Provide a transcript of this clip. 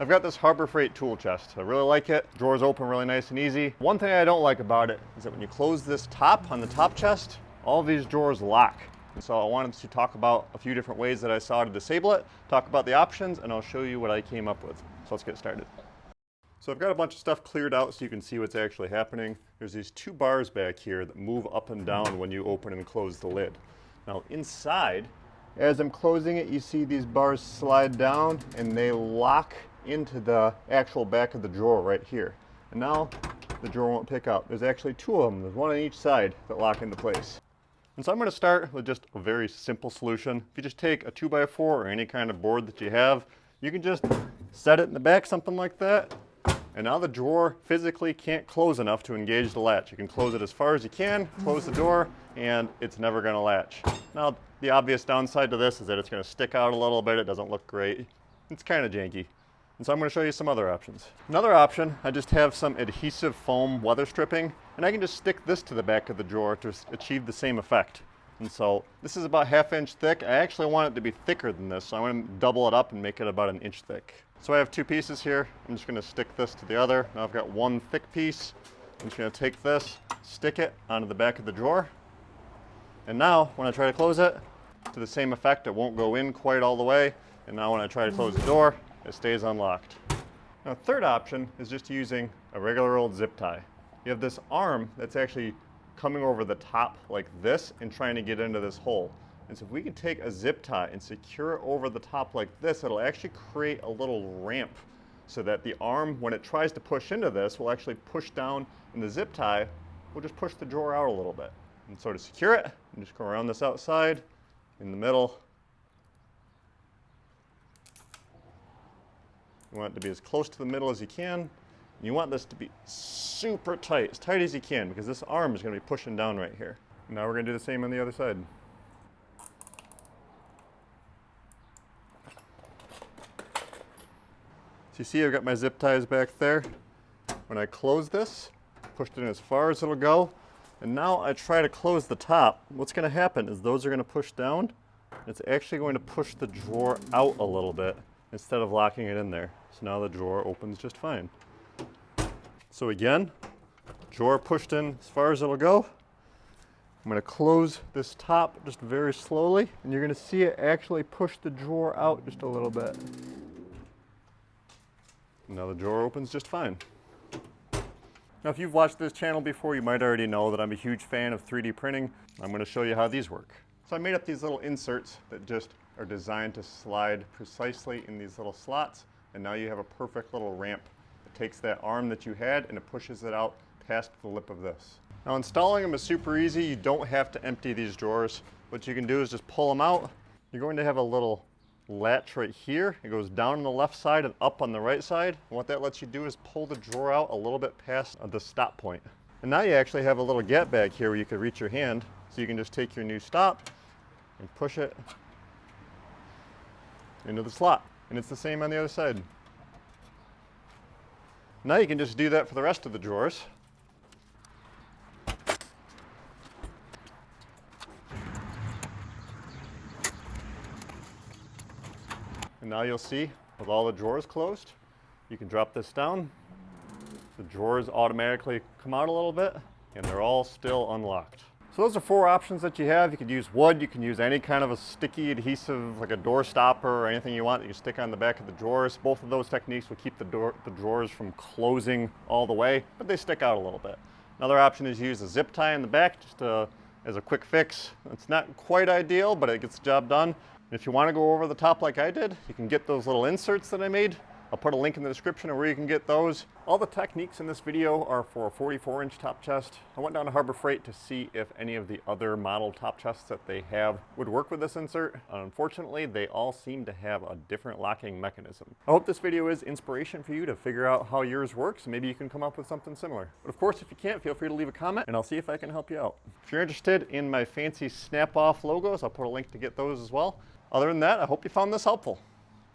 I've got this Harbor Freight tool chest. I really like it. Drawers open really nice and easy. One thing I don't like about it is that when you close this top on the top chest, all of these drawers lock. And so I wanted to talk about a few different ways that I saw to disable it, talk about the options, and I'll show you what I came up with. So let's get started. So I've got a bunch of stuff cleared out so you can see what's actually happening. There's these two bars back here that move up and down when you open and close the lid. Now inside, as I'm closing it, you see these bars slide down and they lock into the actual back of the drawer right here. And now the drawer won't pick up. There's actually two of them. There's one on each side that lock into place. And so I'm going to start with just a very simple solution. If you just take a 2x4 or any kind of board that you have, you can just set it in the back, something like that. And now the drawer physically can't close enough to engage the latch. You can close it as far as you can, close the door, and it's never going to latch. Now, the obvious downside to this is that it's going to stick out a little bit. It doesn't look great. It's kind of janky. And so I'm going to show you some other options. Another option, I just have some adhesive foam weather stripping, and I can just stick this to the back of the drawer to achieve the same effect. And so this is about 1/2 inch thick. I actually want it to be thicker than this, so I'm going to double it up and make it about 1 inch thick. So I have two pieces here. I'm just going to stick this to the other. Now I've got one thick piece. I'm just going to take this, stick it onto the back of the drawer. And now when I try to close it, to the same effect, it won't go in quite all the way. And now when I try to close the door, it stays unlocked. Now, third option is just using a regular old zip tie. You have this arm that's actually coming over the top like this and trying to get into this hole. And so if we could take a zip tie and secure it over the top like this, it'll actually create a little ramp so that the arm, when it tries to push into this, will actually push down, and the zip tie will just push the drawer out a little bit. And so to secure it, you just go around this outside, in the middle. You want it to be as close to the middle as you can. And you want this to be super tight, as tight as you can, because this arm is going to be pushing down right here. And now we're going to do the same on the other side. So you see I've got my zip ties back there. When I close this, pushed it in as far as it'll go, and now I try to close the top. What's going to happen is those are going to push down. It's actually going to push the drawer out a little bit instead of locking it in there. So now the drawer opens just fine. So again, drawer pushed in as far as it'll go. I'm going to close this top just very slowly, and you're going to see it actually push the drawer out just a little bit. Now the drawer opens just fine. Now if you've watched this channel before, you might already know that I'm a huge fan of 3D printing. I'm going to show you how these work. So I made up these little inserts that just are designed to slide precisely in these little slots, and now you have a perfect little ramp. It takes that arm that you had and it pushes it out past the lip of this. Now installing them is super easy. You don't have to empty these drawers. What you can do is just pull them out. You're going to have a little latch right here. It goes down on the left side and up on the right side. And what that lets you do is pull the drawer out a little bit past the stop point. And now you actually have a little gap bag here where you could reach your hand. So you can just take your new stop and push it into the slot. And it's the same on the other side. Now you can just do that for the rest of the drawers. And now you'll see, with all the drawers closed, you can drop this down. The drawers automatically come out a little bit, and they're all still unlocked. So those are 4 options that you have. You could use wood, you can use any kind of a sticky adhesive, like a door stopper or anything you want that you stick on the back of the drawers. Both of those techniques will keep the drawers from closing all the way, but they stick out a little bit. Another option is use a zip tie in the back, just as a quick fix. It's not quite ideal, but it gets the job done. If you want to go over the top like I did, you can get those little inserts that I made. I'll put a link in the description of where you can get those. All the techniques in this video are for a 44-inch top chest. I went down to Harbor Freight to see if any of the other model top chests that they have would work with this insert. Unfortunately, they all seem to have a different locking mechanism. I hope this video is inspiration for you to figure out how yours works. Maybe you can come up with something similar. But of course, if you can't, feel free to leave a comment and I'll see if I can help you out. If you're interested in my fancy snap-off logos, I'll put a link to get those as well. Other than that, I hope you found this helpful.